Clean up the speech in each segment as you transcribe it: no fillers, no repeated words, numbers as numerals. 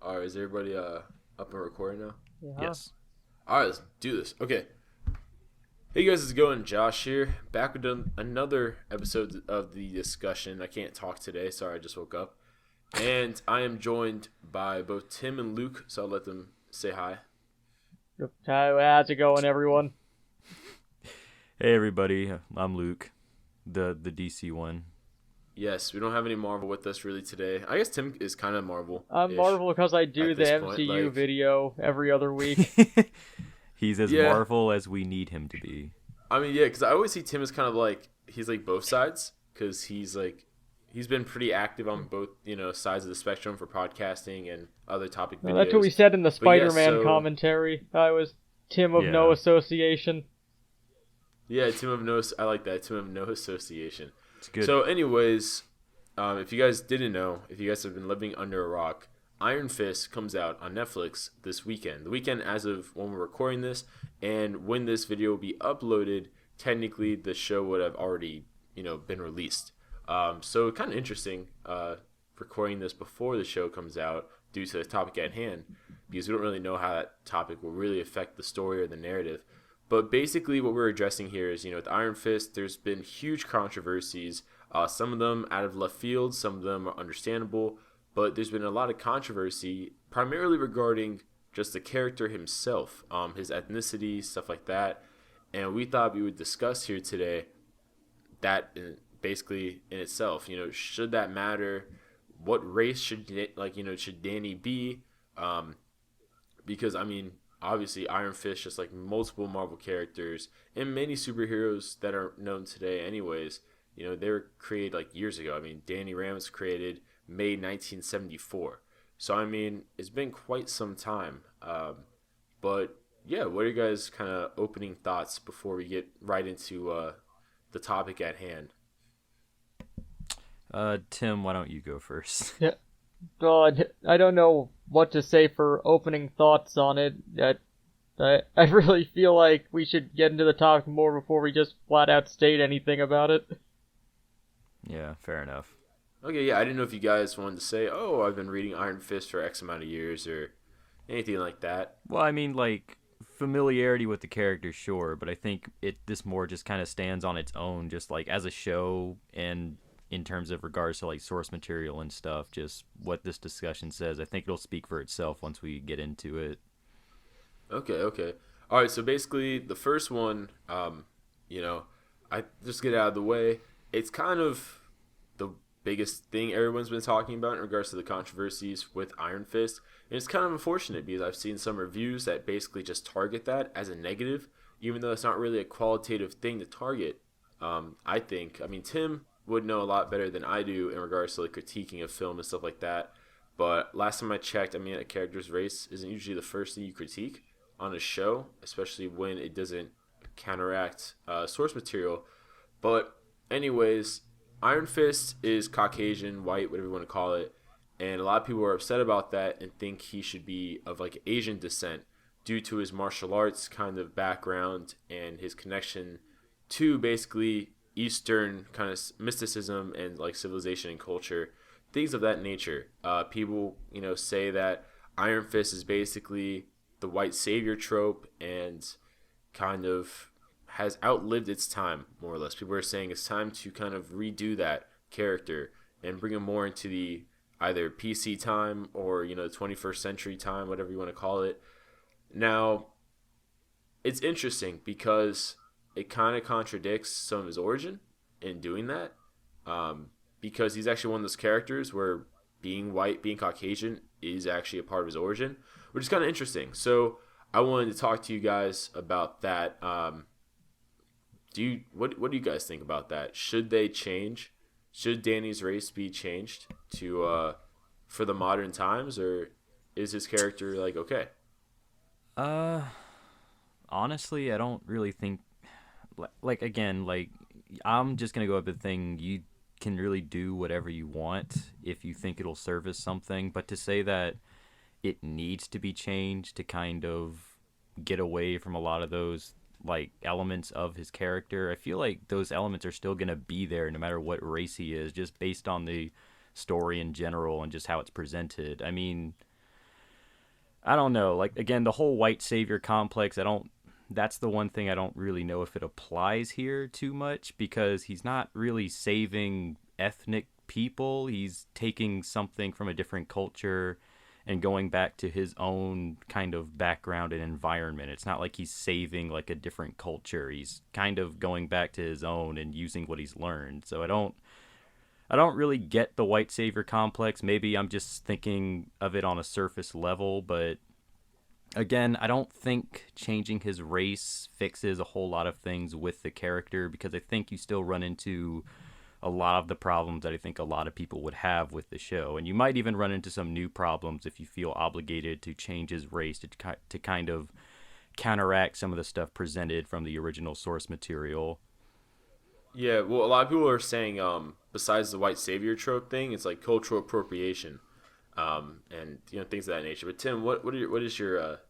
All right, is everybody up and recording now? Yeah. Yes. All right, let's do this. Okay. Hey guys, how's it going? Josh here, back with another episode of the discussion. I can't talk today. Sorry, I just woke up, and I am joined by both Tim and Luke. So I'll let them say hi. Hi, how's it going, everyone? Hey everybody, I'm Luke, the DC one. Yes, we don't have any Marvel with us really today. I guess Tim is kind of Marvel. I'm Marvel because I do at the this MCU point, like- video every other week. He's as Yeah. Marvel as we need him to be. I mean, yeah, because I always see Tim as kind of like he's like both sides because he's been pretty active on both sides of the spectrum for podcasting and other topic videos. Well, that's what we said in the But yeah, Spider-Man so- commentary. I was Tim of Yeah. no association. Yeah, Tim of no. I like that. Tim of no association. It's good. So, anyways, if you guys didn't know, if you guys have been living under a rock, Iron Fist comes out on Netflix this weekend. The weekend as of when we're recording this, and when this video will be uploaded, technically the show would have already, been released. So kind of interesting, recording this before the show comes out due to the topic at hand, because we don't really know how that topic will really affect the story or the narrative. But basically what we're addressing here is, with Iron Fist, there's been huge controversies, some of them out of left field, some of them are understandable, but there's been a lot of controversy, primarily regarding just the character himself, his ethnicity, stuff like that. And we thought we would discuss here today that basically in itself, should that matter? What race should Danny be? Because, I mean, obviously Iron Fist, just like multiple Marvel characters and many superheroes that are known today anyways, they were created like years ago. I mean, Danny Rand was created May 1974. So, I mean, it's been quite some time. But, yeah, what are you guys' kind of opening thoughts before we get right into the topic at hand? Tim, why don't you go first? God, I don't know what to say for opening thoughts on it. I really feel like we should get into the topic more before we just flat out state anything about it. Yeah, fair enough. Okay, yeah, I didn't know if you guys wanted to say, oh, I've been reading Iron Fist for X amount of years or anything like that. Well, I mean, like, familiarity with the character, sure, but I think this more just kind of stands on its own, just like as a show and in terms of regards to like source material and stuff, just what this discussion says. I think it'll speak for itself once we get into it. Okay. All right, so basically the first one, I just get out of the way. It's kind of the biggest thing everyone's been talking about in regards to the controversies with Iron Fist. And it's kind of unfortunate because I've seen some reviews that basically just target that as a negative, even though it's not really a qualitative thing to target. I think, Tim would know a lot better than I do in regards to like critiquing of film and stuff like that. But last time I checked, a character's race isn't usually the first thing you critique on a show, especially when it doesn't counteract source material. But anyways, Iron Fist is Caucasian, white, whatever you want to call it. And a lot of people are upset about that and think he should be of like Asian descent due to his martial arts kind of background and his connection to basically Eastern kind of mysticism and like civilization and culture, things of that nature. People, say that Iron Fist is basically the white savior trope and kind of has outlived its time, more or less. People are saying it's time to kind of redo that character and bring him more into the either PC time or, the 21st century time, whatever you want to call it. Now, it's interesting because it kind of contradicts some of his origin in doing that, because he's actually one of those characters where being white, being Caucasian is actually a part of his origin, which is kind of interesting. So I wanted to talk to you guys about that. What do you guys think about that? Should they change? Should Danny's race be changed to for the modern times, or is his character like okay? Honestly, I don't really think. Like again, like I'm just gonna go with the thing. You can really do whatever you want if you think it'll service something. But to say that it needs to be changed to kind of get away from a lot of those like elements of his character, I feel like those elements are still gonna be there no matter what race he is, just based on the story in general and just how it's presented. I mean, I don't know. Like again, the whole white savior complex. I don't. That's the one thing I don't really know if it applies here too much because he's not really saving ethnic people. He's taking something from a different culture and going back to his own kind of background and environment. It's not like he's saving like a different culture. He's kind of going back to his own and using what he's learned. So I don't really get the white savior complex. Maybe I'm just thinking of it on a surface level, but again, I don't think changing his race fixes a whole lot of things with the character because I think you still run into a lot of the problems that I think a lot of people would have with the show. And you might even run into some new problems if you feel obligated to change his race to kind of counteract some of the stuff presented from the original source material. Yeah, well, a lot of people are saying, besides the white savior trope thing, it's like cultural appropriation, and things of that nature. But Tim, what is your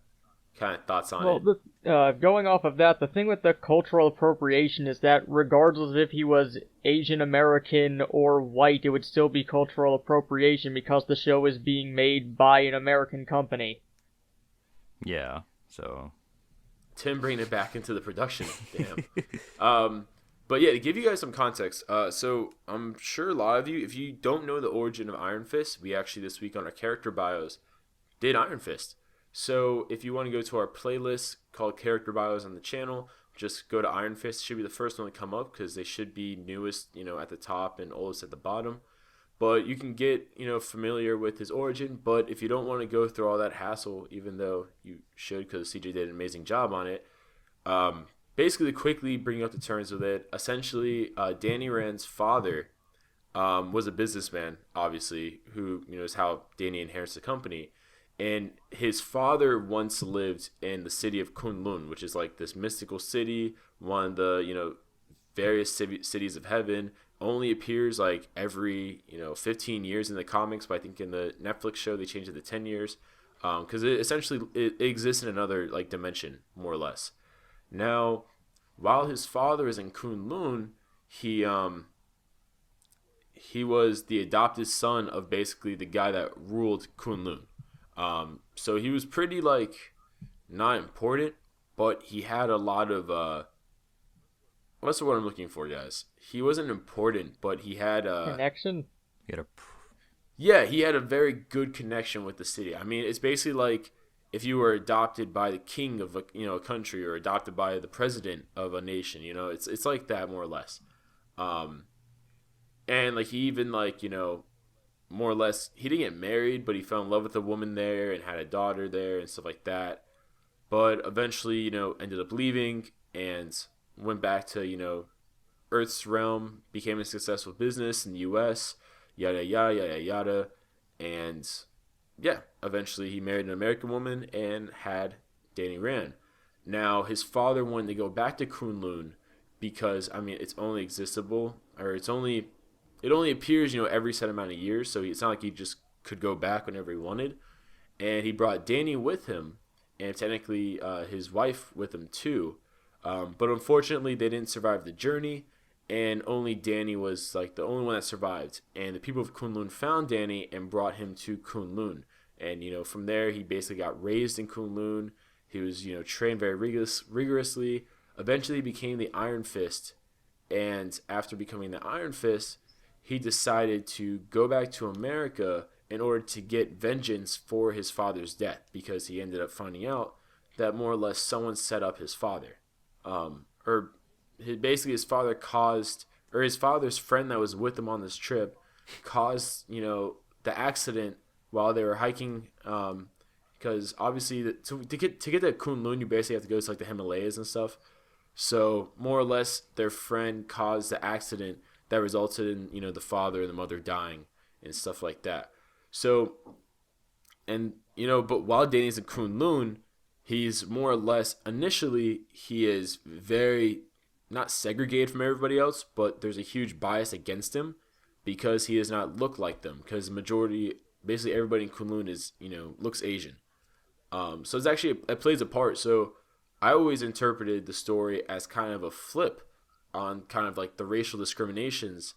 kind of thoughts on Well, it? going off of that, the thing with the cultural appropriation is that regardless of if he was Asian American or white, it would still be cultural appropriation because the show is being made by an American company. Yeah, so. Tim bringing it back into the production. Damn. But yeah, to give you guys some context, so I'm sure a lot of you, if you don't know the origin of Iron Fist, we actually this week on our character bios did Iron Fist. So if you want to go to our playlist called Character Bios on the channel, just go to Iron Fist. It should be the first one to come up because they should be newest, at the top and oldest at the bottom. But you can get, familiar with his origin. But if you don't want to go through all that hassle, even though you should because CJ did an amazing job on it, basically quickly bring you up to terms with it. Essentially, Danny Rand's father was a businessman, obviously, who, is how Danny inherits the company. And his father once lived in the city of Kunlun, which is like this mystical city, one of the, various cities of heaven. Only appears like every, 15 years in the comics, but I think in the Netflix show they changed it to 10 years. Because it exists in another like dimension, more or less. Now, while his father is in Kunlun, he was the adopted son of basically the guy that ruled Kunlun. So he was pretty like not important, but he had a lot of what's the word I'm looking for, guys? He wasn't important, but he had Connection? You gotta. yeah, he had a very good connection with the city. I mean, it's basically like if you were adopted by the king of a country or adopted by the president of a nation. It's like that more or less. And like he even like more or less he didn't get married, but he fell in love with a woman there and had a daughter there and stuff like that. But eventually, ended up leaving and went back to Earth's realm, became a successful business in the U.S. Yada yada yada yada, and yeah, eventually he married an American woman and had Danny Rand. Now his father wanted to go back to Kunlun because it's only existable or it only appears every set amount of years, so it's not like he just could go back whenever he wanted. And he brought Danny with him, and technically his wife with him too. But unfortunately, they didn't survive the journey, and only Danny was like the only one that survived. And the people of Kunlun found Danny and brought him to Kunlun. And from there, he basically got raised in Kunlun. He was trained very rigorously. Eventually, became the Iron Fist. And after becoming the Iron Fist, he decided to go back to America in order to get vengeance for his father's death because he ended up finding out that more or less someone set up his father. Basically his father caused, or his father's friend that was with him on this trip caused, the accident while they were hiking. Because obviously to get to Kunlun, you basically have to go to like the Himalayas and stuff. So more or less their friend caused the accident that resulted in, the father and the mother dying and stuff like that. So, and, but while Danny's in Kunlun, he's more or less, initially, he is very, not segregated from everybody else, but there's a huge bias against him because he does not look like them. Because the majority, basically everybody in Kunlun is, looks Asian. So it's actually, it plays a part. So I always interpreted the story as kind of a flip on kind of like the racial discriminations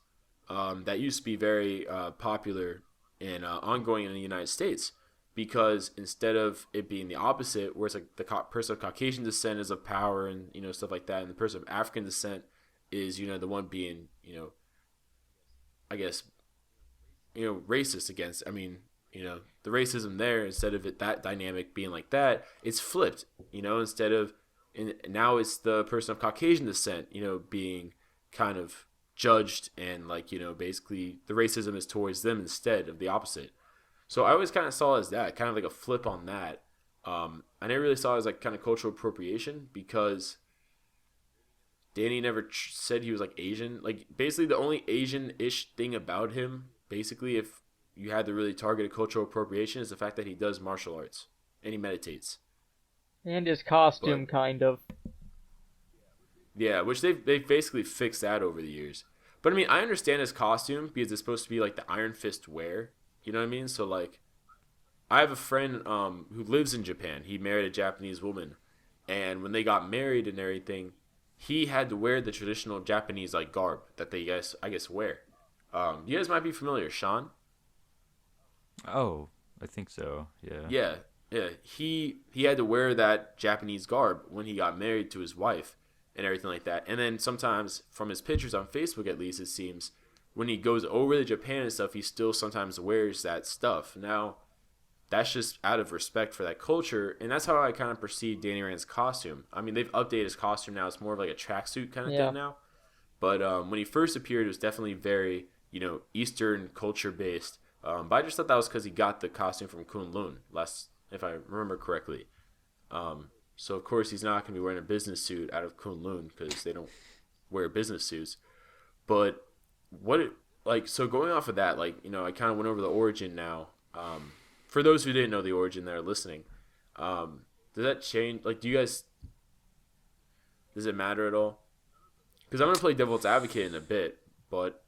that used to be very popular and ongoing in the United States because instead of it being the opposite, where it's like the person of Caucasian descent is of power and stuff like that, and the person of African descent is the one being I guess racist against. I mean, the racism there, instead of it that dynamic being like that, it's flipped. Instead of and now it's the person of Caucasian descent, being kind of judged, and like basically the racism is towards them instead of the opposite. So I always kind of saw it as that, kind of like a flip on that. I never really saw it as like kind of cultural appropriation, because Danny never said he was like Asian. Like basically the only Asian-ish thing about him, basically, if you had to really target a cultural appropriation, is the fact that he does martial arts and he meditates. And his costume, But kind of. yeah, which they've basically fixed that over the years. But I mean, I understand his costume because it's supposed to be like the Iron Fist wear. You know what I mean? So like, I have a friend who lives in Japan. He married a Japanese woman, and when they got married and everything, he had to wear the traditional Japanese like garb that they I guess wear. You guys might be familiar, Sean. Oh, I think so. Yeah. Yeah, yeah. He had to wear that Japanese garb when he got married to his wife and everything like that. And then sometimes, from his pictures on Facebook at least, it seems when he goes over to Japan and stuff, he still sometimes wears that stuff. Now, that's just out of respect for that culture, and that's how I kind of perceive Danny Rand's costume. I mean, they've updated his costume now; it's more of like a tracksuit kind of Yeah. thing now. But when he first appeared, it was definitely very Eastern culture based. But I just thought that was because he got the costume from Kunlun, last if I remember correctly. So of course he's not going to be wearing a business suit out of Kunlun because they don't wear business suits. But so going off of that, I kind of went over the origin now. For those who didn't know the origin that are listening, does that change? Like, does it matter at all? Because I'm gonna play devil's advocate in a bit, but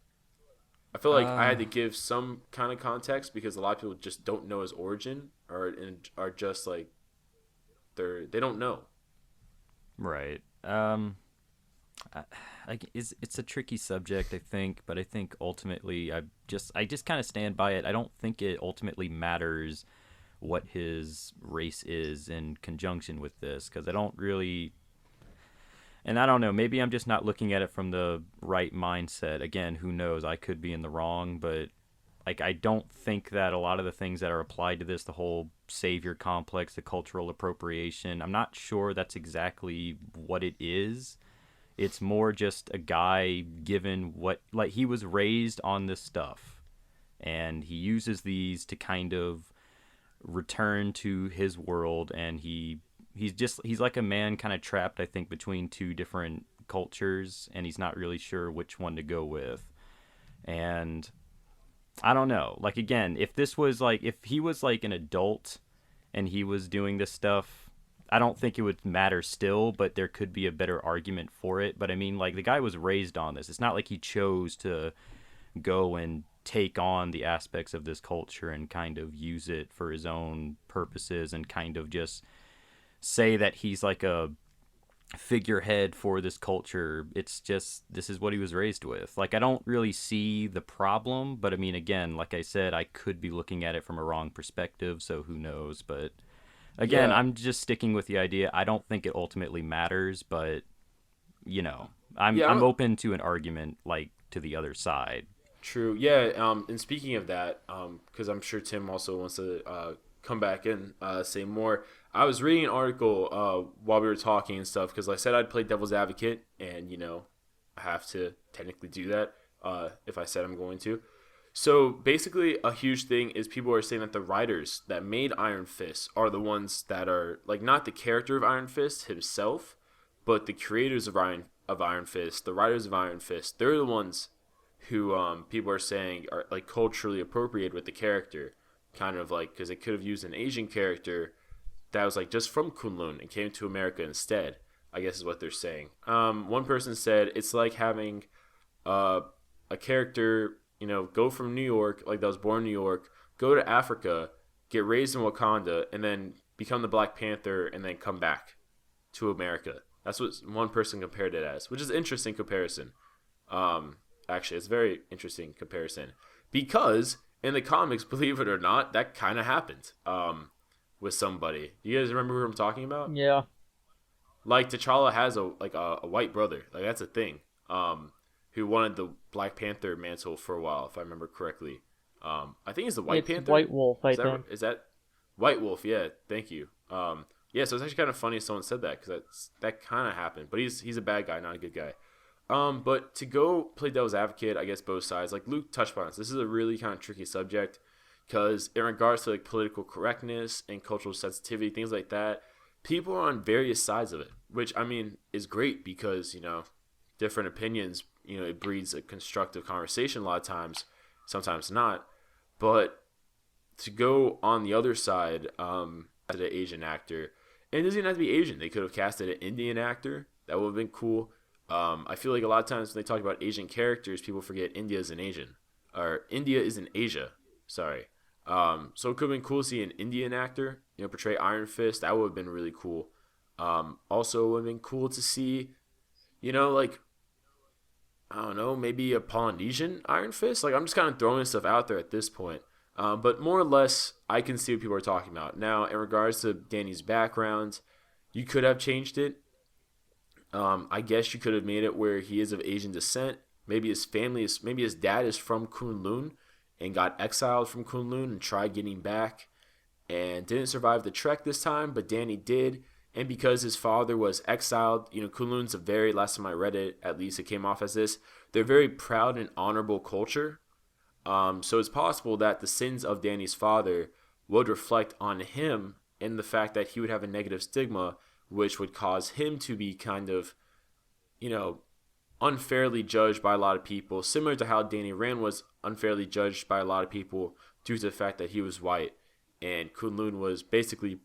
I feel like I had to give some kind of context because a lot of people just don't know his origin, or are just like they don't know. Right. It's a tricky subject, I think, but I think ultimately I just kind of stand by it. I don't think it ultimately matters what his race is in conjunction with this, because I don't really, and I don't know, maybe I'm just not looking at it from the right mindset. Again, who knows? I could be in the wrong, but like I don't think that a lot of the things that are applied to this, the whole savior complex, the cultural appropriation, I'm not sure that's exactly what it is. It's more just a guy given what, like, he was raised on this stuff, and he uses these to kind of return to his world, and he's like a man kind of trapped, I think, between two different cultures, and he's not really sure which one to go with. And I don't know. Like, again, if he was like an adult and he was doing this stuff, I don't think it would matter still, but there could be a better argument for it. But I mean, like, the guy was raised on this. It's not like he chose to go and take on the aspects of this culture and kind of use it for his own purposes and kind of just say that he's like a figurehead for this culture. It's just, this is what he was raised with. Like, I don't really see the problem, but I mean, again, like I said, I could be looking at it from a wrong perspective, so who knows. But again, Yeah, I'm just sticking with the idea. I don't think it ultimately matters, but I'm yeah, I'm open to an argument, like, to the other side. true. Yeah, and speaking of that, because I'm sure Tim also wants to come back and say more. I was reading an article while we were talking and stuff because I said I'd play devil's advocate, and I have to technically do that if I said I'm going to. So basically, a huge thing is people are saying that the writers that made Iron Fist are the ones that are like not the character of Iron Fist himself, but the creators of Iron Fist, the writers of Iron Fist. They're the ones who people are saying are like culturally appropriated with the character, kind of like because they could have used an Asian character that was like just from Kunlun and came to America instead. I guess is what they're saying. One person said it's like having a character, go from New York, like that was born in New York, go to Africa, get raised in Wakanda, and then become the Black Panther, and then come back to America. That's what one person compared it as, which is an interesting comparison. Actually, it's a very interesting comparison because in the comics, believe it or not, that kind of happened with somebody. Do you guys remember who I'm talking about? Yeah. Like T'Challa has a white brother, like that's a thing. Who wanted the Black Panther mantle for a while, if I remember correctly. I think he's the White It's Panther. White Wolf, I Is that think. is that White Wolf? Yeah, thank you. Yeah, so it's actually kind of funny someone said that because that kind of happened. But he's a bad guy, not a good guy. But to go play devil's advocate, I guess both sides, like Luke touched on this is a really kind of tricky subject because in regards to like political correctness and cultural sensitivity, things like that, people are on various sides of it, which I mean is great because different opinions, it breeds a constructive conversation a lot of times, sometimes not. But to go on the other side, as an Asian actor, and it doesn't even have to be Asian. They could have casted an Indian actor. That would have been cool. I feel like a lot of times when they talk about Asian characters, people forget India is an Asian, or India is in Asia. Sorry. So it could have been cool to see an Indian actor, portray Iron Fist. That would have been really cool. Also, it would have been cool to see, like I don't know, maybe a Polynesian Iron Fist. Like I'm just kind of throwing stuff out there at this point. But more or less, I can see what people are talking about. Now, in regards to Danny's background, you could have changed it. I guess you could have made it where he is of Asian descent. Maybe maybe his dad is from Kunlun and got exiled from Kunlun and tried getting back and didn't survive the trek this time, but Danny did. And because his father was exiled, Kunlun's a very, last time I read it, at least it came off as this, they're very proud and honorable culture. So it's possible that the sins of Danny's father would reflect on him in the fact that he would have a negative stigma, which would cause him to be kind of, unfairly judged by a lot of people, similar to how Danny Rand was unfairly judged by a lot of people due to the fact that he was white and Kunlun was basically,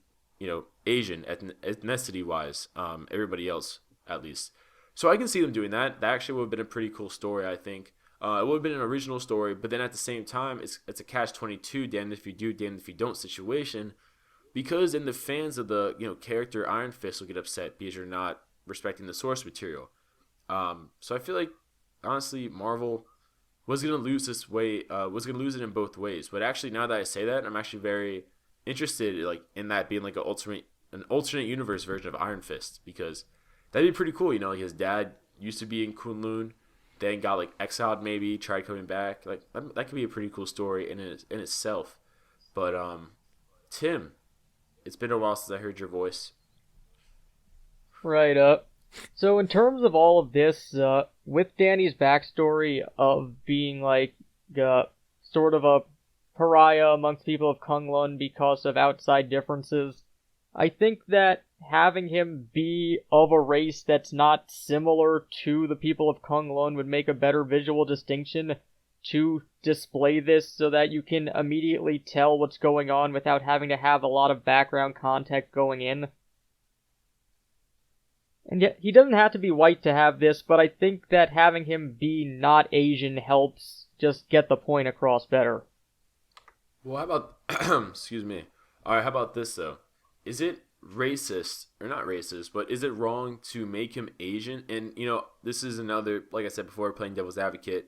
Asian ethnicity wise, everybody else at least. So I can see them doing that. That actually would have been a pretty cool story, I think. It would have been an original story, but then at the same time, it's a catch-22, damned if you do, damned if you don't situation, because then the fans of the character Iron Fist will get upset because you're not respecting the source material. So I feel like honestly, Marvel was gonna lose this way, was gonna lose it in both ways. But actually, now that I say that, I'm actually very interested, like in that being like an alternate universe version of Iron Fist because that'd be pretty cool. Like his dad used to be in Kunlun, then got like exiled, maybe tried coming back. Like that could be a pretty cool story in itself. But Tim, it's been a while since I heard your voice. Right up. So in terms of all of this, with Danny's backstory of being like sort of a pariah amongst people of Kunlun because of outside differences, I think that having him be of a race that's not similar to the people of Kunlun would make a better visual distinction to display this so that you can immediately tell what's going on without having to have a lot of background context going in. And yet, he doesn't have to be white to have this, but I think that having him be not Asian helps just get the point across better. Well, how about excuse me. All right, how about this though? Is it racist or not racist, but is it wrong to make him Asian? And this is another, like I said before, playing devil's advocate.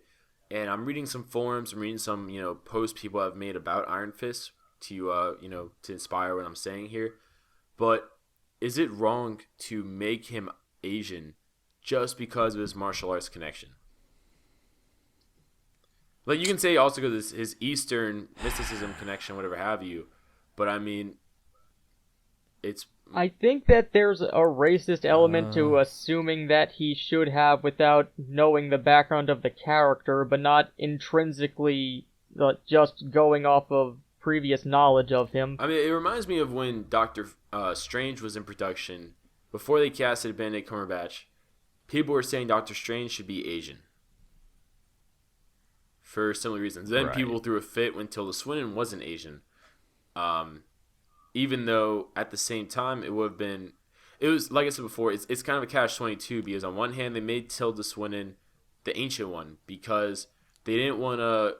And I'm reading some forums, I'm reading some posts people have made about Iron Fist to to inspire what I'm saying here. But is it wrong to make him Asian just because of his martial arts connection? Like you can say also because his Eastern mysticism connection, whatever have you. But I mean, I think that there's a racist element to assuming that he should have without knowing the background of the character, but not intrinsically just going off of previous knowledge of him. I mean, it reminds me of when Doctor Strange was in production. Before they casted Benedict Cumberbatch, people were saying Doctor Strange should be Asian. For similar reasons. Then people threw a fit when Tilda Swinton wasn't Asian. Even though at the same time it was like I said before, it's kind of a catch-22 because on one hand they made Tilda Swinton the ancient one because they didn't want to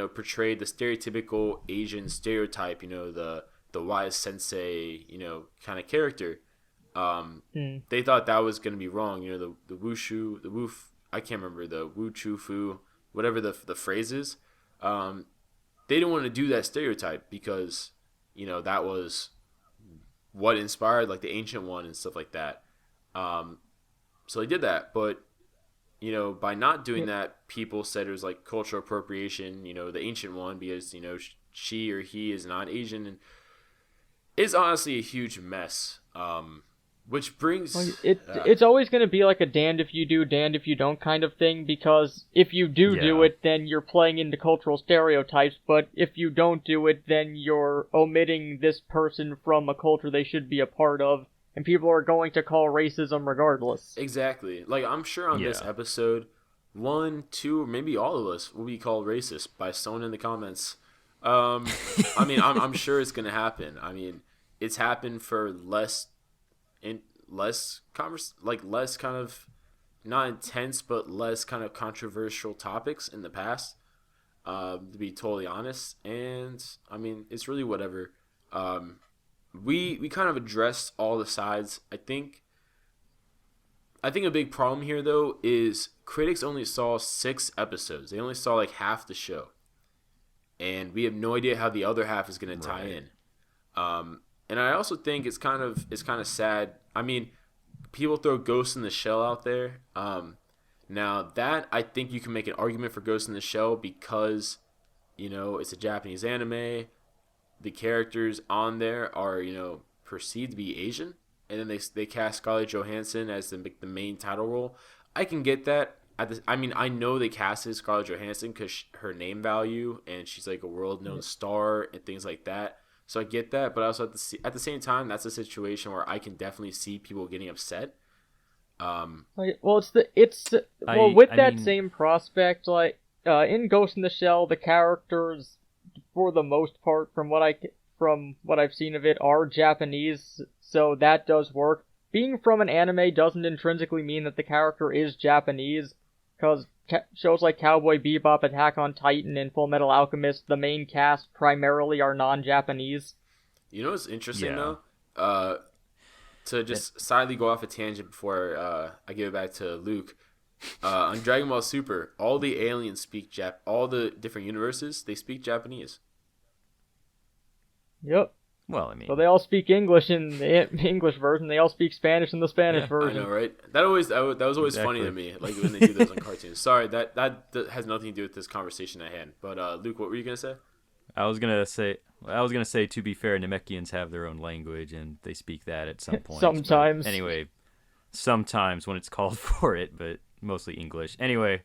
portray the stereotypical Asian stereotype, the wise sensei, kind of character. They thought that was going to be wrong, the wushu, the woof, I can't remember, the wu chu fu, whatever the phrase is. they didn't want to do that stereotype because, that was what inspired like the Ancient One and stuff like that. So they did that, but by not doing that, people said it was like cultural appropriation. The Ancient One because she or he is not Asian, and it's honestly a huge mess. Which brings it's always going to be like a damned if you do, damned if you don't kind of thing, because if you do it, then you're playing into cultural stereotypes, but if you don't do it, then you're omitting this person from a culture they should be a part of, and people are going to call racism regardless. Exactly. Like, I'm sure on this episode, 1, 2, or maybe all of us will be called racist by someone in the comments. I mean, I'm sure it's going to happen. I mean, it's happened for less kind of not intense but less kind of controversial topics in the past, to be totally honest. And I mean, it's really whatever. We kind of addressed all the sides. I think a big problem here though is critics only saw 6 episodes. They only saw like half the show, and we have no idea how the other half is going to tie in. And I also think it's kind of sad. I mean, people throw Ghost in the Shell out there. Now that I think you can make an argument for Ghost in the Shell because, it's a Japanese anime. The characters on there are, perceived to be Asian, and then they cast Scarlett Johansson as the main title role. I can get that. I know they casted Scarlett Johansson because her name value, and she's like a world-known star and things like that. So I get that, but I also at the same time, that's a situation where I can definitely see people getting upset. With that same prospect, like in Ghost in the Shell, the characters, for the most part, from what I've seen of it, are Japanese, so that does work. Being from an anime doesn't intrinsically mean that the character is Japanese, because shows like Cowboy Bebop, Attack on Titan, and Full Metal Alchemist, the main cast primarily are non-Japanese. You know what's interesting though? To just slightly go off a tangent before I give it back to Luke. On Dragon Ball Super, all the aliens speak all the different universes, they speak Japanese. Yep. Well, I mean, so they all speak English in the English version. They all speak Spanish in the Spanish version. I know, right? That was always funny to me, like when they do those on cartoons. Sorry, that has nothing to do with this conversation at hand. But Luke, what were you gonna say? I was gonna say. To be fair, Namekians have their own language, and they speak that at some point. Sometimes. But anyway, sometimes when it's called for it, but mostly English. Anyway,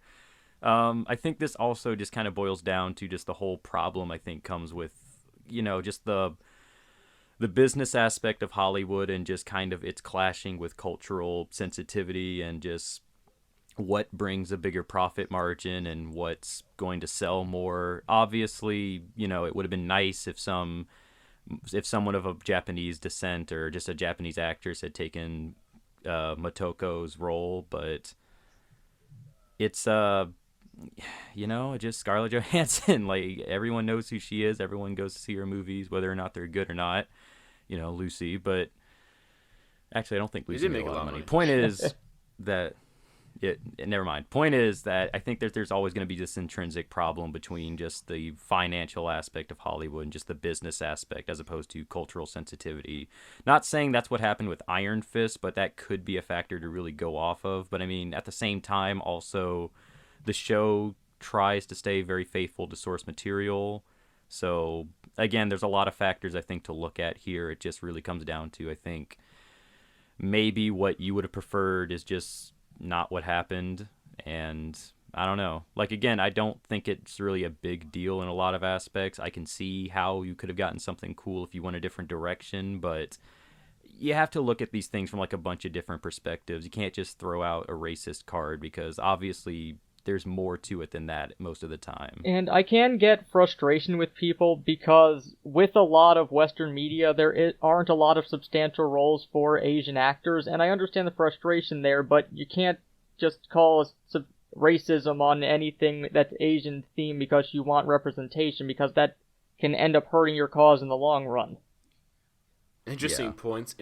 I think this also just kind of boils down to just the whole problem. I think comes with just the business aspect of Hollywood and just kind of it's clashing with cultural sensitivity and just what brings a bigger profit margin and what's going to sell more. Obviously, it would have been nice if someone of a Japanese descent or just a Japanese actress had taken Motoko's role, but it's just Scarlett Johansson. Like, everyone knows who she is. Everyone goes to see her movies, whether or not they're good or not. Lucy, but actually, I don't think Lucy made a lot of money. Point is that never mind. Point is that I think that there's always going to be this intrinsic problem between just the financial aspect of Hollywood and just the business aspect as opposed to cultural sensitivity. Not saying that's what happened with Iron Fist, but that could be a factor to really go off of. But I mean, at the same time, also, the show tries to stay very faithful to source material. So, again, there's a lot of factors, I think, to look at here. It just really comes down to, I think, maybe what you would have preferred is just not what happened. And I don't know. Like, again, I don't think it's really a big deal in a lot of aspects. I can see how you could have gotten something cool if you went a different direction, but you have to look at these things from, like, a bunch of different perspectives. You can't just throw out a racist card because, obviously, there's more to it than that most of the time. And I can get frustration with people because with a lot of Western media, there aren't a lot of substantial roles for Asian actors, and I understand the frustration there, but you can't just call racism on anything that's Asian themed because you want representation, because that can end up hurting your cause in the long run. Interesting points.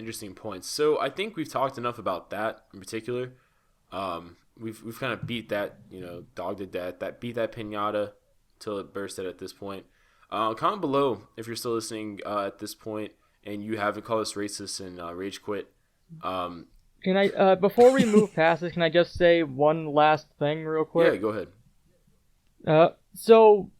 So I think we've talked enough about that in particular. We've kind of beat that, dog to death. Beat that pinata till it bursted at this point. Comment below if you're still listening at this point and you haven't called us racist and rage quit. Can I, before we move past this, can I just say one last thing real quick? Yeah, go ahead. So,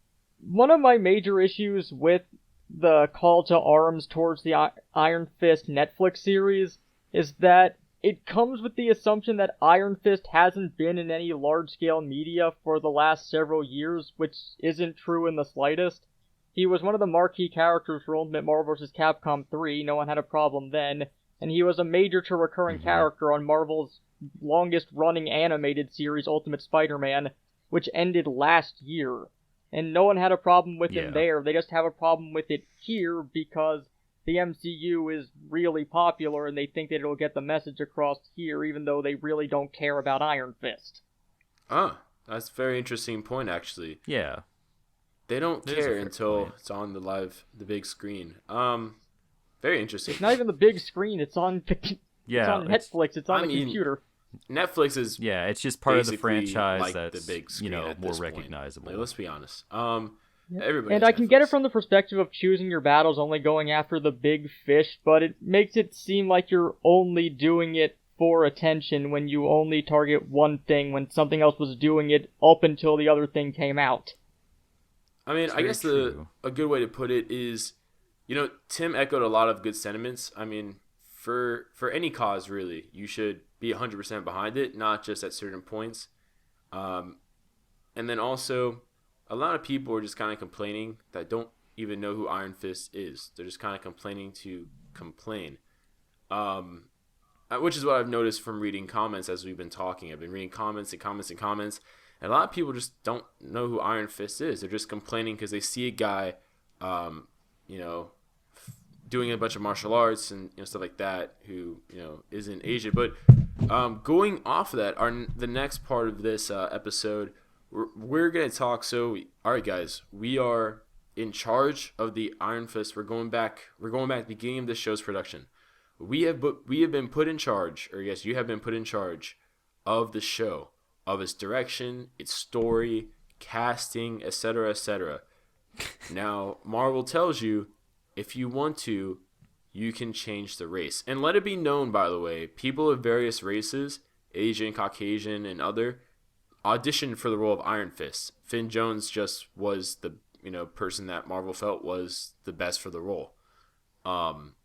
one of my major issues with the call to arms towards the Iron Fist Netflix series is that it comes with the assumption that Iron Fist hasn't been in any large-scale media for the last several years, which isn't true in the slightest. He was one of the marquee characters for Ultimate Marvel vs. Capcom 3, no one had a problem then, and he was a major to recurring character on Marvel's longest-running animated series, Ultimate Spider-Man, which ended last year. And no one had a problem with him there, they just have a problem with it here because the MCU is really popular and they think that it'll get the message across here, even though they really don't care about Iron Fist. That's a very interesting point, actually. Yeah. They don't care until it's on the big screen. Very interesting. It's not even the big screen, it's on Netflix, it's on the computer. Netflix is it's just part of the franchise like that's the big screen more recognizable. Like, let's be honest. And I can get it from the perspective of choosing your battles, only going after the big fish, but it makes it seem like you're only doing it for attention when you only target one thing when something else was doing it up until the other thing came out. I mean, I guess a good way to put it is, Tim echoed a lot of good sentiments. I mean, for any cause, really, you should be 100% behind it, not just at certain points. And then also, a lot of people are just kind of complaining that don't even know who Iron Fist is. They're just kind of complaining to complain. Which is what I've noticed from reading comments as we've been talking. I've been reading comments and comments and comments. And a lot of people just don't know who Iron Fist is. They're just complaining because they see a guy, doing a bunch of martial arts and stuff like that who, isn't Asian. But going off of that, the next part of this episode, we're going to talk. So, all right, guys, we are in charge of the Iron Fist. We're going back to the beginning of this show's production. We have been put in charge, or yes, you have been put in charge of the show, of its direction, its story, casting, etc., etc. Now, Marvel tells you, if you want to, you can change the race. And let it be known, by the way, people of various races, Asian, Caucasian, and other, auditioned for the role of Iron Fist. Finn Jones just was the person that Marvel felt was the best for the role.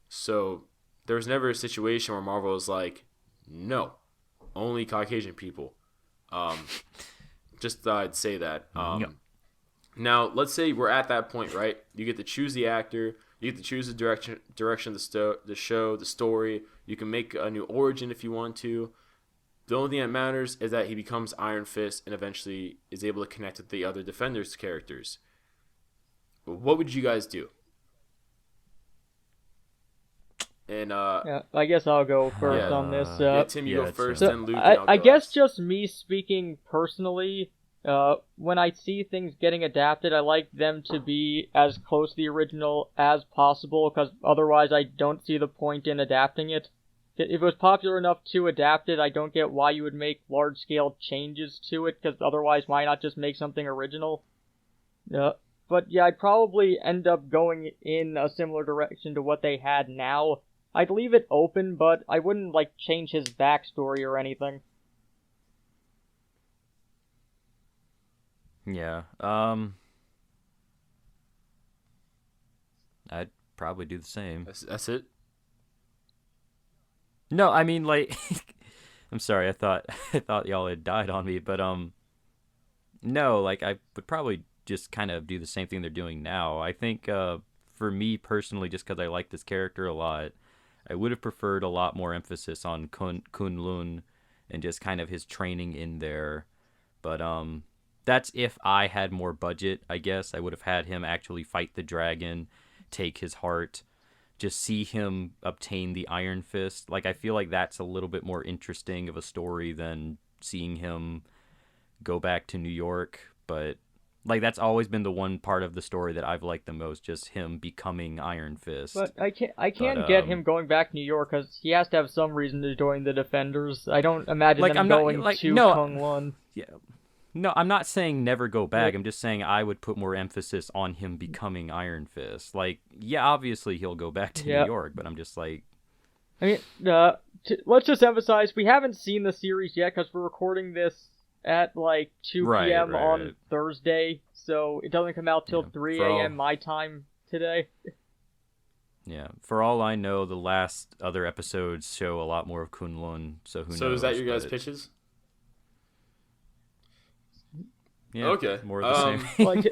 So there was never a situation where Marvel was like, no, only Caucasian people. Just thought I'd say that. Now, let's say we're at that point, right? You get to choose the actor. You get to choose the direction of the show, the story. You can make a new origin if you want to. The only thing that matters is that he becomes Iron Fist and eventually is able to connect with the other Defenders characters. What would you guys do? And I guess I'll go first on this. Tim, you go first, so then Luke. I guess just me speaking personally. When I see things getting adapted, I like them to be as close to the original as possible, because otherwise I don't see the point in adapting it. If it was popular enough to adapt it, I don't get why you would make large-scale changes to it, because otherwise why not just make something original? But yeah, I'd probably end up going in a similar direction to what they had now. I'd leave it open, but I wouldn't, change his backstory or anything. Yeah, I'd probably do the same. That's it? No, I mean, I'm sorry, I thought y'all had died on me, but, no, I would probably just kind of do the same thing they're doing now. I think, for me personally, just because I like this character a lot, I would have preferred a lot more emphasis on Kunlun and just kind of his training in there, but, that's if I had more budget, I guess. I would have had him actually fight the dragon, take his heart, just see him obtain the Iron Fist. I feel like that's a little bit more interesting of a story than seeing him go back to New York. But, that's always been the one part of the story that I've liked the most, just him becoming Iron Fist. But I can't get him going back to New York, because he has to have some reason to join the Defenders. I don't imagine them going to Kunlun. Yeah. No, I'm not saying never go back. I'm just saying I would put more emphasis on him becoming Iron Fist. Like, yeah, obviously he'll go back to New Yeah. York, but I'm just like, I mean, let's just emphasize we haven't seen the series yet because we're recording this at like 2 right, p.m. right, on right. Thursday, so it doesn't come out till Yeah. 3 a.m. my time today. Yeah, for all I know, the last other episodes show a lot more of Kunlun, so who So knows? is that your guys' But pitches? yeah, Okay. more of the same. Like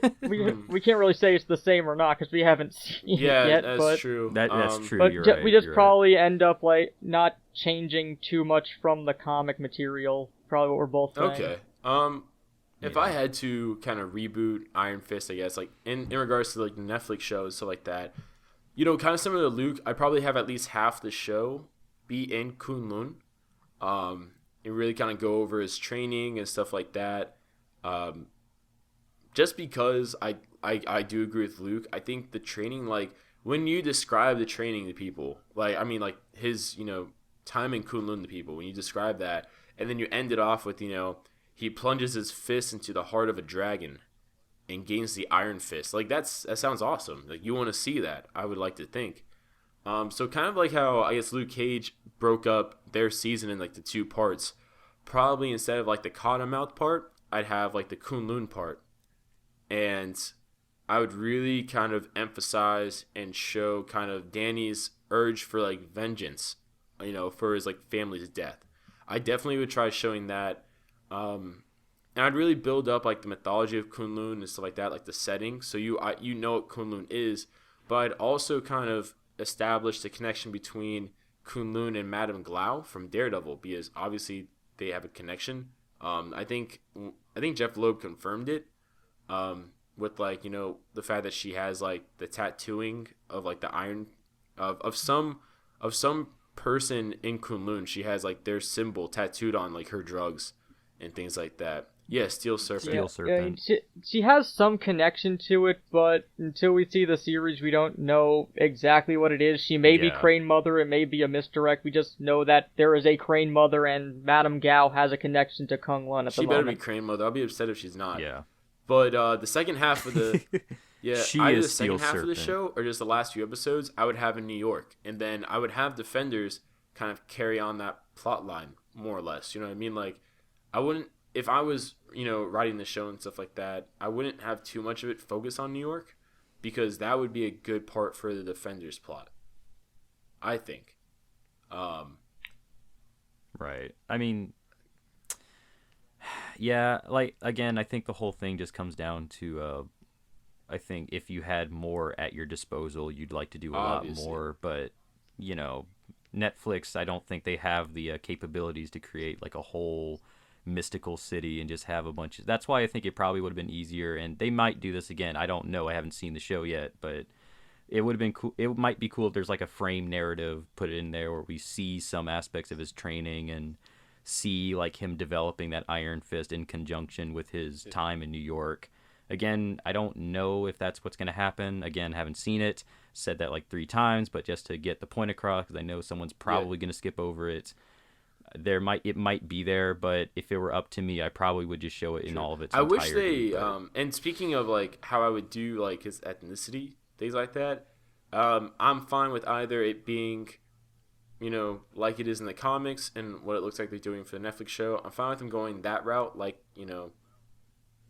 we can't really say it's the same or not because we haven't seen Yeah, it yet. that's But true. That's true. but You're right. we just you're probably end up like not changing too much from the comic material. Probably what we're both saying. Okay. If Yeah. I had to kind of reboot Iron Fist, I guess, like in regards to like the Netflix shows, stuff like that, kind of similar to Luke, I'd probably have at least half the show be in Kunlun, and really kind of go over his training and stuff like that. Um, just because I do agree with Luke, I think the training, like when you describe the training to people, like I mean, like his time in Kunlun to people, when you describe that, and then you end it off with he plunges his fist into the heart of a dragon and gains the Iron Fist. Like that sounds awesome. Like you want to see that. I would like to think. So kind of like how I guess Luke Cage broke up their season in like the two parts. Probably instead of like the Cottonmouth part, I'd have like the Kunlun part, and I would really kind of emphasize and show kind of Danny's urge for like vengeance, for his like family's death. I definitely would try showing that. And I'd really build up like the mythology of Kunlun and stuff like that, like the setting, so you know what Kunlun is, but I'd also kind of establish the connection between Kunlun and Madame Glau from Daredevil, because obviously they have a connection. I think Jeff Loeb confirmed it, with like the fact that she has like the tattooing of like the iron of some person in Kunlun. She has like their symbol tattooed on like her drugs and things like that. Yeah, Steel Serpent. Steel Serpent. She has some connection to it, but until we see the series, we don't know exactly what it is. She may be Yeah. Crane Mother, it may be a misdirect. We just know that there is a Crane Mother, and Madame Gao has a connection to Kung Lun at the She better moment. be Crane Mother. I'll be upset if she's not. Yeah. But the second half of the She either is the second Steel half of the Serpent. show or just the last few episodes, I would have in New York, and then I would have Defenders kind of carry on that plot line more or less. You know what I mean? Like, I wouldn't, if I was writing the show and stuff like that, I wouldn't have too much of it focus on New York, because that would be a good part for the Defenders plot, I think. Right. I mean, yeah, like, again, I think the whole thing just comes down to, I think if you had more at your disposal, you'd like to do a Obviously. lot more, but, Netflix, I don't think they have the capabilities to create, like, a whole mystical city and just have a bunch of... That's why I think it probably would have been easier, and they might do this again. I don't know. I haven't seen the show yet, but it would have been cool. It might be cool if there's, like, a frame narrative put in there where we see some aspects of his training and see like him developing that Iron Fist in conjunction with his time in New York. Again, I don't know if that's what's going to happen. Again, haven't seen it. Said that like 3 times, but just to get the point across, because I know someone's probably going to skip over it. It might be there, but if it were up to me, I probably would just show it in all of its I entirety. wish they but- and speaking of like how I would do like his ethnicity, things like that, I'm fine with either it being like it is in the comics and what it looks like they're doing for the Netflix show. I'm fine with them going that route, like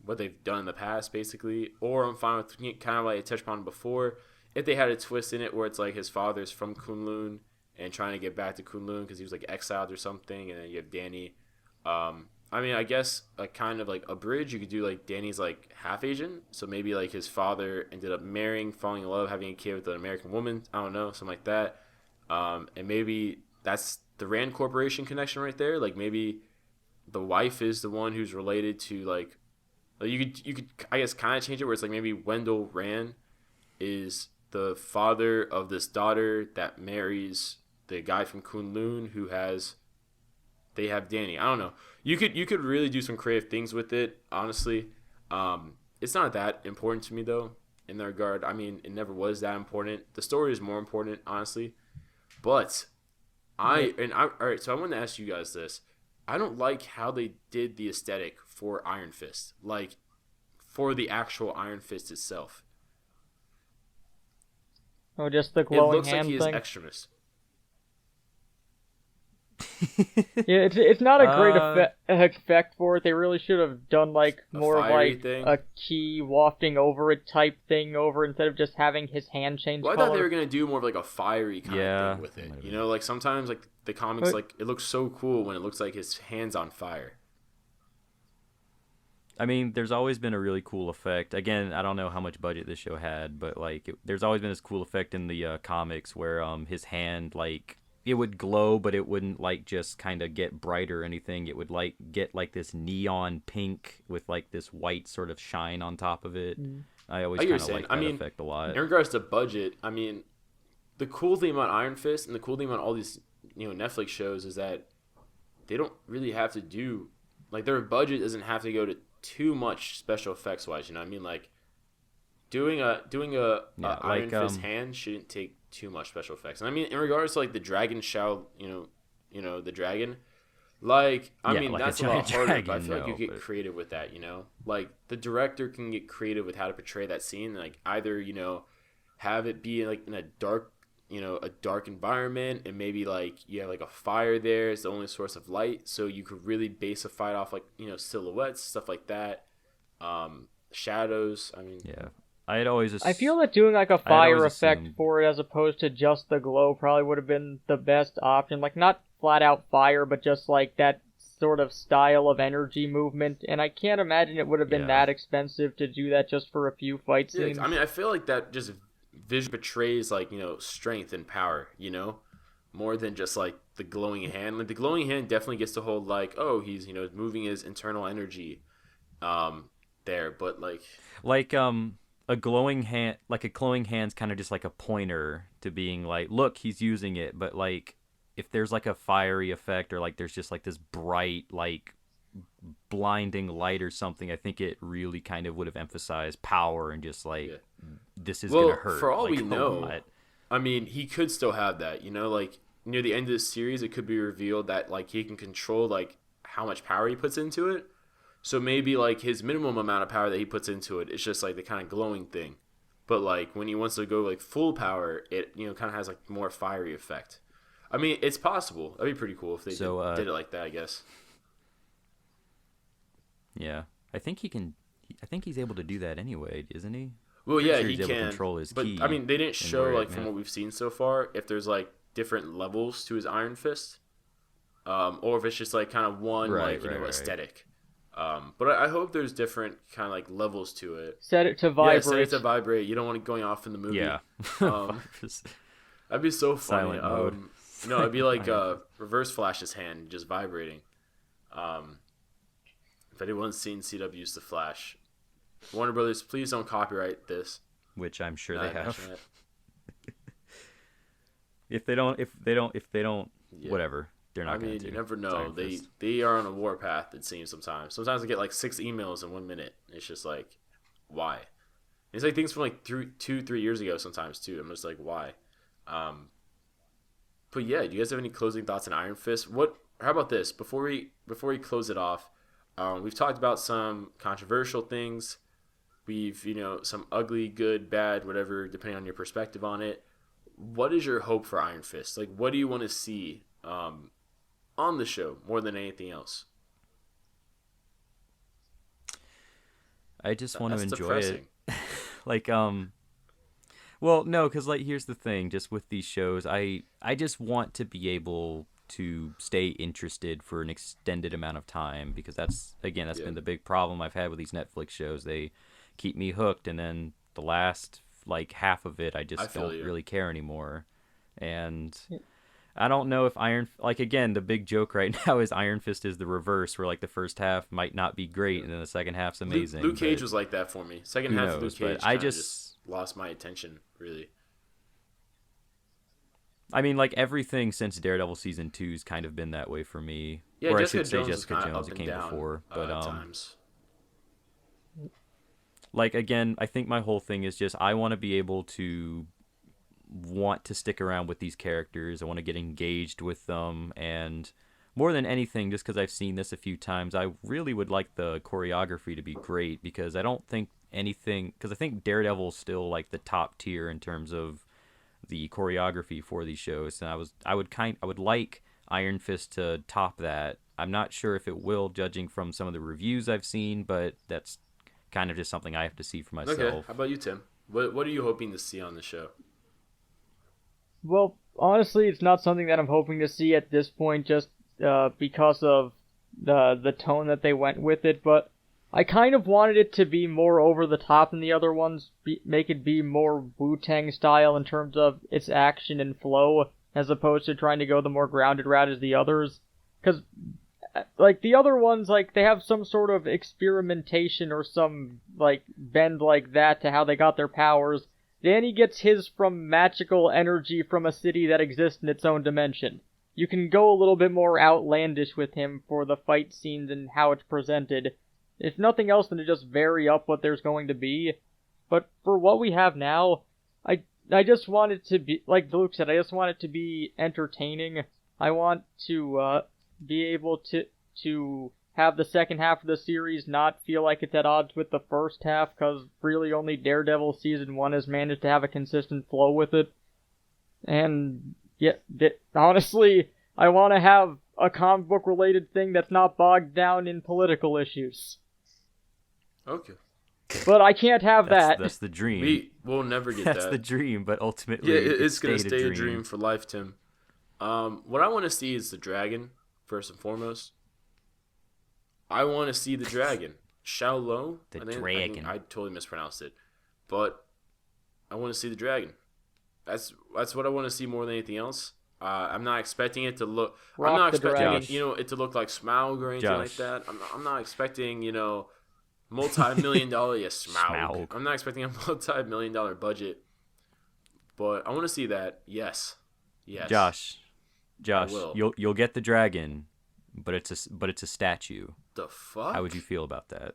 what they've done in the past, basically. Or I'm fine with kind of like I touched upon before, if they had a twist in it where it's like his father's from Kunlun and trying to get back to Kunlun because he was like exiled or something, and then you have Danny. I mean, I guess a kind of like a bridge. You could do like Danny's like half Asian, so maybe like his father ended up marrying, falling in love, having a kid with an American woman. I don't know, something like that. And maybe that's the Rand Corporation connection right there. Like maybe the wife is the one who's related to like you could I guess kind of change it where it's like maybe Wendell Rand is the father of this daughter that marries the guy from Kunlun who they have Danny. I don't know. You could really do some creative things with it. Honestly, it's not that important to me though. In that regard, I mean, it never was that important. The story is more important, honestly. But all right. So I want to ask you guys this: I don't like how they did the aesthetic for Iron Fist, like for the actual Iron Fist itself. Oh, just the It glowing looks like he hand is thing. Extremis. Yeah, it's not a great uh, effect for it. They really should have done like A more of fiery like thing. a key wafting over it type thing over instead of just having his hand change Well, I thought they color. were gonna do more of like a fiery kind of yeah, thing with that it. might have You been. know, like sometimes like the comics, But like it looks so cool when it looks like his hands on fire. I mean, there's always been a really cool effect. Again, I don't know how much budget this show had, but there's always been this cool effect in the comics where his hand like it would glow, but it wouldn't like just kind of get bright or anything. It would like get like this neon pink with like this white sort of shine on top of it. mm, I I always get what you're kind of saying. like I that mean, effect a in lot. regards to budget, I mean, the cool thing about Iron Fist and the cool thing about all these Netflix shows is that they don't really have to do like their budget doesn't have to go to too much special effects wise. You know what I mean? Like doing a Yeah, Iron Fist hand shouldn't take too much special effects. And I mean, in regards to like the dragon shell, the dragon. Like, I yeah, mean, like a that's a lot giant harder, but I dragon. feel like you No, get but creative with that, you know? Like, the director can get creative with how to portray that scene. Like, either, have it be, like, in a dark environment, and maybe, like, you have, like, a fire there is the only source of light, so you could really base a fight off, like, silhouettes, stuff like that. Shadows, I mean, yeah, I had always I feel ass- that doing like a I had always fire effect assumed. for it as opposed to just the glow probably would have been the best option. Like not flat out fire, but just like that sort of style of energy movement. And I can't imagine it would have been Yeah, that expensive to do that just for a few fight yeah, I scenes. mean, I feel like that just visually portrays, like, strength and power, more than just like the glowing hand. Like the glowing hand definitely gets to hold like, oh, he's moving his internal energy, there. But like, like a glowing hand's kind of just like a pointer to being like, look, he's using it. But like, if there's like a fiery effect or like there's just like this bright like blinding light or something, I think it really kind of would have emphasized power and just like yeah. this is gonna Well, for hurt all we like a know, lot. I mean, he could still have that. Like near the end of the series, it could be revealed that like he can control like how much power he puts into it. So maybe like his minimum amount of power that he puts into it is just like the kind of glowing thing. But like when he wants to go like full power, it kind of has like more fiery effect. I mean, it's possible. That'd be pretty cool if they So did it like that, I guess. yeah, I think he can. I think he's able to do that anyway, isn't he? Well, Pretty yeah, sure he he's able to can. control his But key I mean, they didn't and show where like it from man- what we've seen so far if there's like different levels to his Iron Fist, or if it's just like kind of one Right, like right. aesthetic. But I hope there's different kind of like levels to it. Set it to Yeah, set it vibrate. to vibrate. You don't want it going off in the movie. Yeah. Um, That'd be so funny. Silent mode. It'd be like Iron Reverse Flash's hand just vibrating. Um, if anyone's seen CW's The Flash, Warner Brothers, please don't copyright this. Which I'm sure Now they that I have. mention it. If they don't, Yeah. whatever. They're not I going mean, to. you never It's know. Iron They Fist. they are on a warpath. It seems sometimes. Sometimes I get like 6 emails in 1 minute. It's just like, why? It's like things from like 3 years ago. Sometimes too. I'm just like, why? Um, but yeah, do you guys have any closing thoughts on Iron Fist? What? How about this? Before we close it off, we've talked about some controversial things. We've some ugly, good, bad, whatever, depending on your perspective on it. What is your hope for Iron Fist? Like, what do you want to see on the show more than anything else? I just want to That's enjoy depressing. it. like well, no, cuz like here's the thing, just with these shows, I just want to be able to stay interested for an extended amount of time because that's Yeah, been the big problem I've had with these Netflix shows. They keep me hooked and then the last like half of it I I just feel don't you. really care anymore. And I don't know if like again, the big joke right now is Iron Fist is the reverse, where like the first half might not be great and then the second half's amazing. Luke Cage but was like that for me. Second who half of knows? Luke Cage But I kind of just, lost my attention, really. I mean, like everything since Daredevil season 2's kind of been that way for me. Yeah, Or I Jessica should say Jones was Jessica kind of Jones. up It and came down before, but at times. like again, I think my whole thing is just I want to be able to want to stick around with these characters. I want to get engaged with them, and more than anything, just because I've seen this a few times, I really would like the choreography to be great, because I don't think anything, because I think Daredevil's still like the top tier in terms of the choreography for these shows, and I would like Iron Fist to top that. I'm not sure if it will, judging from some of the reviews I've seen, but that's kind of just something I have to see for myself. Okay, how about you, Tim? What are you hoping to see on the show? Well, honestly, it's not something that I'm hoping to see at this point, just because of the tone that they went with it. But I kind of wanted it to be more over the top than the other ones, make it be more Wu-Tang style in terms of its action and flow, as opposed to trying to go the more grounded route as the others. Because, like, the other ones, like, they have some sort of experimentation or some, like, bend like that to how they got their powers. Danny gets his from magical energy from a city that exists in its own dimension. You can go a little bit more outlandish with him for the fight scenes and how it's presented. If nothing else than to just vary up what there's going to be. But for what we have now, I just want it to be, like Luke said, I just want it to be entertaining. I want to be able to have the second half of the series not feel like it's at odds with the first half, because really only Daredevil Season 1 has managed to have a consistent flow with it. And, yeah, honestly, I want to have a comic book related thing that's not bogged down in political issues. Okay. But I can't have that. That's the dream. We'll never get That's that. the dream, but ultimately, yeah, it's gonna stayed stay a dream for life, Tim. What I want to see is the dragon, first and foremost. I want to see the dragon. Shao Lo? Dragon. I totally mispronounced it. But I want to see the dragon. That's what I want to see more than anything else. I'm not expecting it to look... Rock I'm not the expecting dragon. it to look like Smaug or anything like Josh. that. I'm not expecting, multi-million-dollar... Yes, Smaug. Smaug. I'm not expecting a multi-million-dollar budget. But I want to see that. Yes. Josh, I will. you'll get the dragon, but it's a statue. The fuck? How would you feel about that?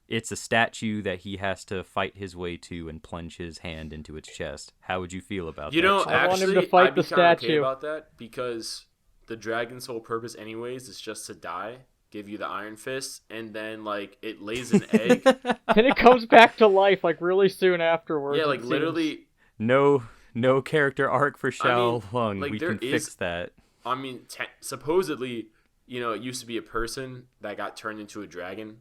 It's a statue that he has to fight his way to and plunge his hand into its chest. How would you feel about that? I want him Actually, to fight I'd be the kinda okay statue. about that, because the dragon's whole purpose anyways is just to die, give you the Iron Fist, and then, like, it lays an egg. And it comes back to life, like, really soon afterwards. Yeah, like, it seems. literally... No character arc for Shao Lung. like, we there can is- fix that. I mean, supposedly, it used to be a person that got turned into a dragon.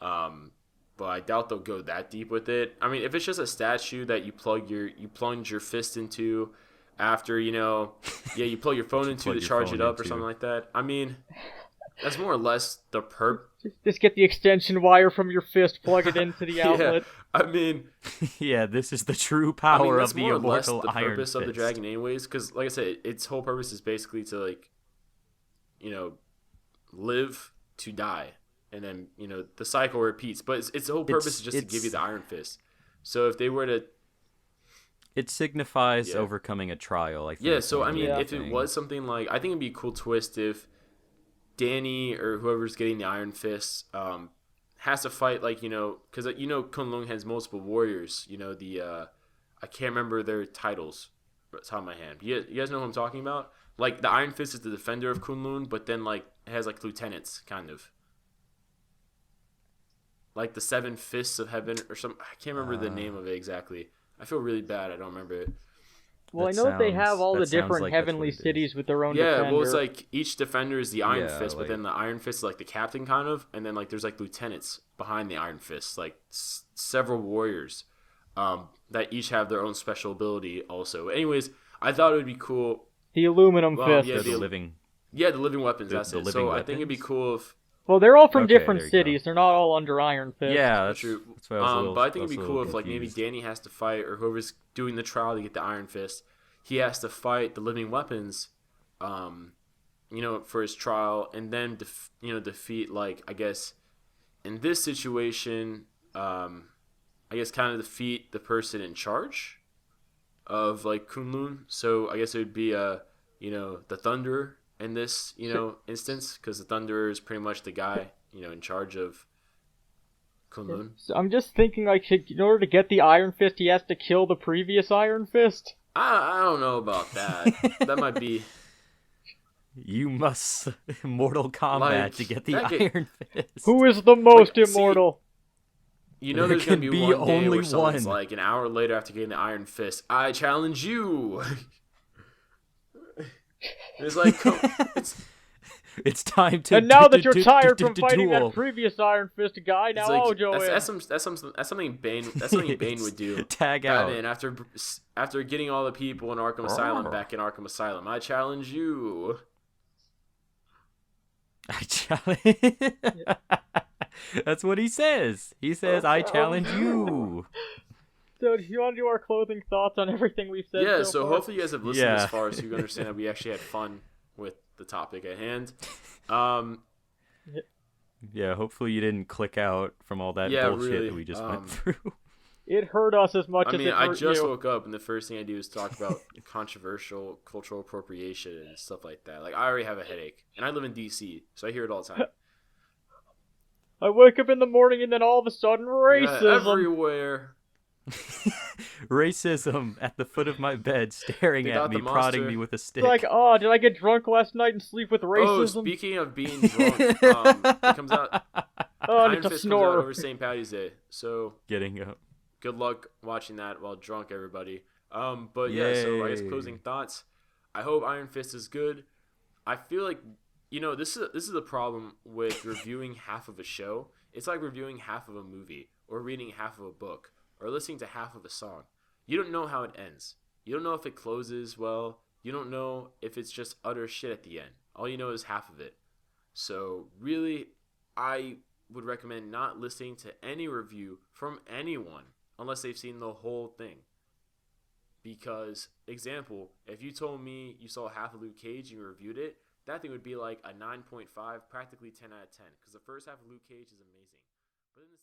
But I doubt they'll go that deep with it. I mean, if it's just a statue that you plunge your fist into after, you plug your phone into to charge it up or something like that. I mean, that's more or less the Just get the extension wire from your fist, plug it into the outlet. I mean, Yeah, this is the true power that's of the more or less immortal the Iron purpose of the Fist. dragon anyways, because like I said, its whole purpose is basically to, like, live to die. And then, the cycle repeats. But its whole purpose is just to give you the Iron Fist. So if they were to... It signifies Yeah. overcoming a trial, I think. Yeah, so, I mean, Yeah. if it was something like... I think it'd be a cool twist if Danny or whoever's getting the Iron Fist has to fight, like, because, Kunlun has multiple warriors. I can't remember their titles off the top of my hand. You guys know who I'm talking about? Like, the Iron Fist is the defender of Kunlun, but then, like, it has, like, lieutenants, kind of. Like the Seven Fists of Heaven or something. I can't remember the name of it exactly. I feel really bad. I don't remember it. Well, I That know that they have sounds- all the that sounds different like that's heavenly what it is. cities with their own Yeah, defender. well, it's like each defender is the Iron Yeah, Fist, but like- then the Iron Fist is like the captain, kind of, and then like there's like lieutenants behind the Iron Fist, like several warriors that each have their own special ability. Also, anyways, I thought it would be cool. the aluminum Well, fist. yeah, The living. Yeah, the living weapons. The- That's the it. living So I think it'd be weapons? cool if. Well, they're all from Okay, different there you go. cities. They're not all under Iron Fist. Yeah, that's True. That's why I was a little, But I think it'd be was a cool little if, like, maybe confused. Danny has to fight, or whoever's doing the trial to get the Iron Fist, he has to fight the living weapons, for his trial, and then defeat, like, I guess, in this situation, I guess kind of defeat the person in charge of, like, Kunlun. So I guess it would be the Thunderer in this instance, because the Thunderer is pretty much the guy in charge of Kunlun. So I'm just thinking, like, in order to get the Iron Fist, he has to kill the previous Iron Fist. I don't know about that. That might be. You must Mortal Kombat Like, to get the that game- Iron Fist. Who is the most see, immortal? You know, There there's gonna can be be one day only where someone's one. like an hour later after getting the Iron Fist, I challenge you. It's like, It's time to. And now that you're tired from fighting duel. that previous Iron Fist guy, now it's like Ojo that's, in. that's something Bane would do. Tag out. Batman, after getting all the people in Arkham Asylum back in Arkham Asylum, I challenge you. I challenge. That's what he says. He says, "I challenge you." So, do you want to do our closing thoughts on everything we've said? Yeah, so so far? hopefully you guys have listened Yeah. this far, so you understand that we actually had fun with the topic at hand. Yeah, hopefully you didn't click out from all that Yeah, bullshit really, that we just went through. It hurt us as much I as mean, it I hurt just you. woke up, and the first thing I do is talk about controversial cultural appropriation and stuff like that. Like, I already have a headache, and I live in DC, so I hear it all the time. I wake up in the morning and then all of a sudden, Yeah, racism. everywhere. Racism at the foot of my bed, staring They at got me, the prodding monster. me with a stick. It's like, oh, did I get drunk last night and sleep with Oh, racism? speaking of being drunk, it comes out. Oh, and Iron it's a Fist comes out snore. over St. Patty's Day, so Getting up. good luck watching that while drunk, everybody. But yeah, so I guess Yay. closing thoughts. I hope Iron Fist is good. I feel like, you know, this is the problem with reviewing half of a show. It's like reviewing half of a movie, or reading half of a book, or listening to half of a song. You don't know how it ends. You don't know if it closes well. You don't know if it's just utter shit at the end. All you know is half of it. So really, I would recommend not listening to any review from anyone unless they've seen the whole thing. Because, example, if you told me you saw half of Luke Cage and you reviewed it, that thing would be like a 9.5, practically 10 out of 10. Because the first half of Luke Cage is amazing. But in the